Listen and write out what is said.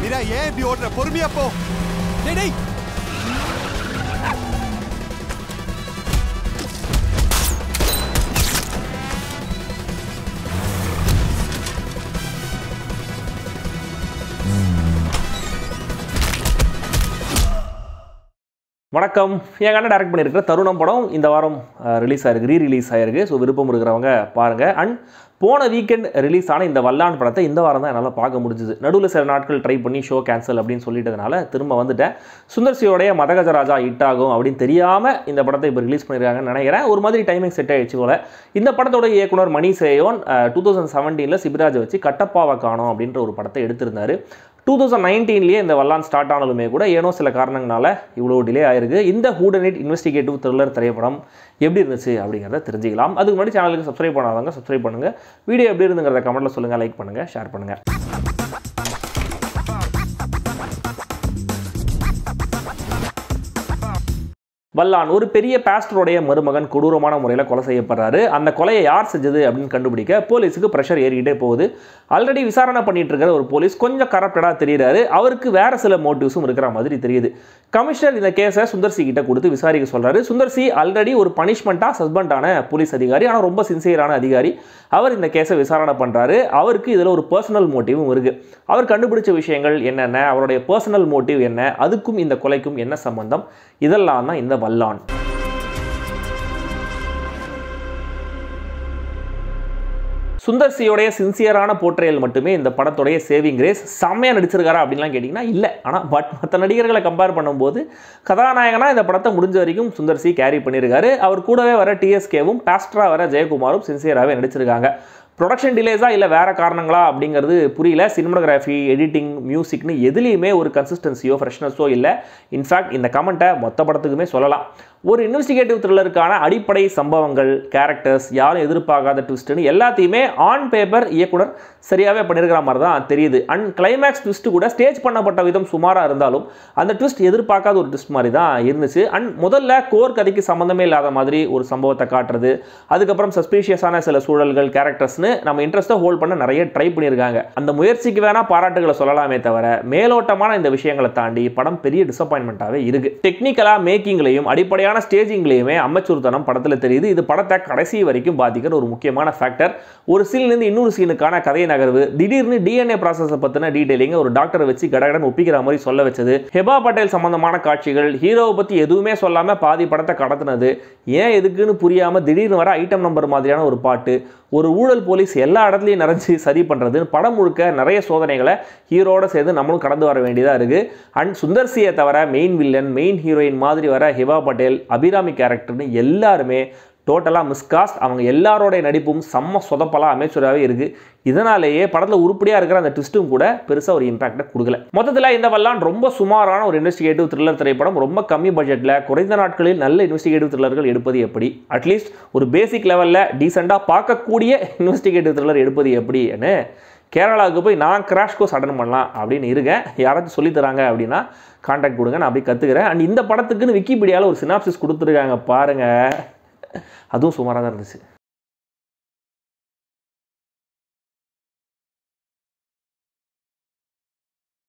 மீரா ஏன் இப்படி ஓடுற? பொறுமையா போ. டேய் வணக்கம். என் கண்ண டைரக்ட் பண்ணியிருக்கிற தருணம் படம் இந்த வாரம் ரிலீஸ் ஆயிருக்கு, ரீரிலீஸ் ஆயிருக்கு. ஸோ விருப்பம் இருக்கிறவங்க பாருங்கள். அண்ட் போன வீக்கெண்ட் ரிலீஸ் ஆன இந்த வல்லான் படத்தை இந்த வாரம் தான் என்னால் பார்க்க முடிஞ்சுது. நடுவில் சில நாட்கள் ட்ரை பண்ணி ஷோ கேன்சல் அப்படின்னு சொல்லிட்டதுனால திரும்ப வந்துட்டேன். சுந்தர்சியோடைய மதகஜராஜா ஹிட் ஆகும் அப்படின்னு தெரியாமல் இந்த படத்தை இப்போ ரிலீஸ் பண்ணியிருக்காங்கன்னு நினைக்கிறேன். ஒரு மாதிரி டைமிங் செட் ஆகிடுச்சு போல். இந்த படத்தோட இயக்குனர் மணி சேயோன் 2017 சிபிராஜை வச்சு கட்டப்பாவை காணோம் அப்படின்ற ஒரு படத்தை எடுத்திருந்தார். 2019 இந்த வல்லான் ஸ்டார்ட் ஆனாலுமே கூட ஏனோ சில காரணங்களால இவ்வளோ டிலே ஆயிருக்கு. இந்த ஹூடனிட் இன்வெஸ்டிகேட்டிவ் த்ரில்லர் திரைப்படம் எப்படி இருந்துச்சு அப்படிங்கிறத தெரிஞ்சுக்கலாம். அதுக்கு முன்னாடி சேனலுக்கு சப்ஸ்கிரைப் பண்ணாதவங்க சப்ஸ்கிரைப் பண்ணுங்கள். வீடியோ எப்படி இருந்துங்கிறத கமெண்ட்டில் சொல்லுங்கள், லைக் பண்ணுங்கள், ஷேர் பண்ணுங்கள். வல்லான் ஒரு பெரிய பாஸ்டருடைய மருமகன் கொடூரமான முறையில் கொலை செய்யப்படுறாரு. அந்த கொலையை யார் செஞ்சது அப்படின்னு கண்டுபிடிக்க போலீஸுக்கு ப்ரெஷர் ஏறிக்கிட்டே போகுது. ஆல்ரெடி விசாரணை பண்ணிட்டு இருக்கிற ஒரு போலீஸ் கொஞ்சம் கரப்டடாக தெரியுறாரு. அவருக்கு வேற சில மோட்டிவ்ஸும் இருக்கிற மாதிரி தெரியுது. கமிஷனர் இந்த கேஸை சுந்தர்சி கிட்ட கொடுத்து விசாரிக்க சொல்றாரு. சுந்தர்சி ஆல்ரெடி ஒரு பனிஷ்மெண்ட்டாக சஸ்பெண்ட் ஆன போலீஸ் அதிகாரி, ஆனால் ரொம்ப சின்சியரான அதிகாரி. அவர் இந்த கேஸை விசாரணை பண்ணுறாரு. அவருக்கு இதில் ஒரு பர்சனல் மோட்டிவும் இருக்கு. அவர் கண்டுபிடிச்ச விஷயங்கள் என்னென்ன, அவருடைய பர்சனல் மோட்டிவ் என்ன, அதுக்கும் இந்த கொலைக்கும் என்ன சம்பந்தம், இதெல்லாம் தான் இந்த வல்லான். சுந்தர்சியோடைய சின்சியரான போர்ட்ரேயல் மட்டுமே இந்த படத்துடைய சேவிங் கிரேஸ். செம்மையாக நடிச்சிருக்காரா அப்படின்லாம் கேட்டிங்கன்னா இல்லை. ஆனால் மற்ற நடிகர்களை கம்பேர் பண்ணும்போது கதாநாயகனாக இந்த படத்தை முடிஞ்ச வரைக்கும் சுந்தர்சி கேரி பண்ணியிருக்காரு. அவர் கூடவே வர டிஎஸ்கேவும் பாஸ்டராக வர ஜெயக்குமாரும் சின்சியராகவே நடிச்சிருக்காங்க. ப்ரொடக்ஷன் டிலேஸா இல்லை வேறு காரணங்களா அப்படிங்கிறது புரியல. சினிமாகிராஃபி, எடிட்டிங், மியூசிக்னு எதுலேயுமே ஒரு கன்சிஸ்டன்சியோ ஃப்ரெஷ்னஸோ இல்லை. இன்ஃபேக்ட் இந்த கமெண்ட்டை மொத்த படத்துக்குமே சொல்லலாம். ஒரு இன்வெஸ்டிகேட்டிவ் த்ரில்லருக்கான அடிப்படை சம்பவங்கள், கேரக்டர்ஸ், யாரும் எதிர்பார்க்காத ட்விஸ்ட்டுன்னு எல்லாத்தையுமே ஆன் பேப்பர் இயக்குனர் சரியாகவே பண்ணியிருக்கிற மாதிரி தான் தெரியுது. அண்ட் கிளைமேக்ஸ் ட்விஸ்ட்டு கூட ஸ்டேஜ் பண்ணப்பட்ட விதம் சுமாராக இருந்தாலும் அந்த ட்விஸ்ட் எதிர்பார்க்காத ஒரு ட்விஸ்ட் மாதிரி தான் இருந்துச்சு. அண்ட் முதல்ல கோர் கதைக்கு சம்மந்தமே இல்லாத மாதிரி ஒரு சம்பவத்தை காட்டுறது, அதுக்கப்புறம் சஸ்பீஷியஸான சில சூழல்கள், கேரக்டர்ஸ்னு நம்ம இன்ட்ரெஸ்ட்டை ஹோல்ட் பண்ண நிறைய ட்ரை பண்ணியிருக்காங்க. அந்த முயற்சிக்கு வேணா பாராட்டுகளை சொல்லலாமே தவிர மேலோட்டமான இந்த விஷயங்களை தாண்டி படம் பெரிய டிசப்பாயின்மெண்ட்டாகவே இருக்கு. டெக்னிக்கலாக மேக்கிங்லையும் அடிப்படையான ஸ்டேஜிங்லையுமே அமைச்சூர்த்தனம் படத்தில் தெரியுது. இது படத்தை கடைசி வரைக்கும் பாதிக்கிற ஒரு முக்கியமான ஃபேக்டர். ஒரு சீன்லேருந்து இன்னொரு சீனுக்கான கதை நகர்வு, திடீர்னு டிஎன்ஏ ப்ராசஸை பற்றின டீடைலிங் ஒரு டாக்டரை வச்சு கடகடன் ஒப்பிக்கிற மாதிரி சொல்ல வச்சது, ஹெபா பட்டேல் சம்பந்தமான காட்சிகள், ஹீரோவை பற்றி எதுவுமே சொல்லாமல் பாதி படத்தை கடத்தினது, ஏன் எதுக்குன்னு புரியாமல் திடீர்னு வர ஐட்டம் நம்பர் மாதிரியான ஒரு பாட்டு, ஒரு ஊழல் போலீஸ் எல்லா இடத்துலையும் நிறைஞ்சு சரி பண்ணுறது, படம் முழுக்க நிறைய சோதனைகளை ஹீரோட சேர்ந்து நம்மளும் கடந்து வர வேண்டியதாக இருக்குது. அண்ட் சுந்தர்சியை தவிர மெயின் வில்லன், மெயின் ஹீரோயின் மாதிரி வர ஹெபா பட்டேல், அபிராமி கேரக்டர்னு எல்லாருமே டோட்டலாக மிஸ்காஸ்ட். அவங்க எல்லாரோடைய நடிப்பும் செம்ம சொதப்பலாக அமைச்சராகவே இருக்குது. இதனாலேயே படத்தில் உருப்படியாக இருக்கிற அந்த ட்விஸ்ட்டும் கூட பெருசாக ஒரு இம்பாக்டை கொடுக்கல. மொத்தத்தில் இந்த வல்லான் ரொம்ப சுமாரான ஒரு இன்வெஸ்டிகேட்டிவ் த்ரில்லர் திரைப்படம். ரொம்ப கம்மி பட்ஜெட்டில் குறைந்த நாட்களில் நல்ல இன்வெஸ்டிகேட்டிவ் த்ரில்லர்கள் எடுப்பது எப்படி, அட்லீஸ்ட் ஒரு பேசிக் லெவலில் டீசெண்டாக பார்க்கக்கூடிய இன்வெஸ்டிகேட்டிவ் த்ரில்லர் எடுப்பது எப்படின்னு கேரளாவுக்கு போய் நான் கிராஷ் கோர்ஸ் அட்டன் பண்ணலாம் அப்படின்னு இருக்கேன். யாராச்சும் சொல்லித்தராங்க அப்படின்னா கான்டாக்ட் கொடுங்க, நான் அப்படி கற்றுக்கிறேன். அண்ட் இந்த படத்துக்குன்னு விக்கிபீடியாவில் ஒரு சினாப்சிஸ் கொடுத்துருக்காங்க பாருங்கள், அதுவும் சுமாராக தான் இருந்துச்சு.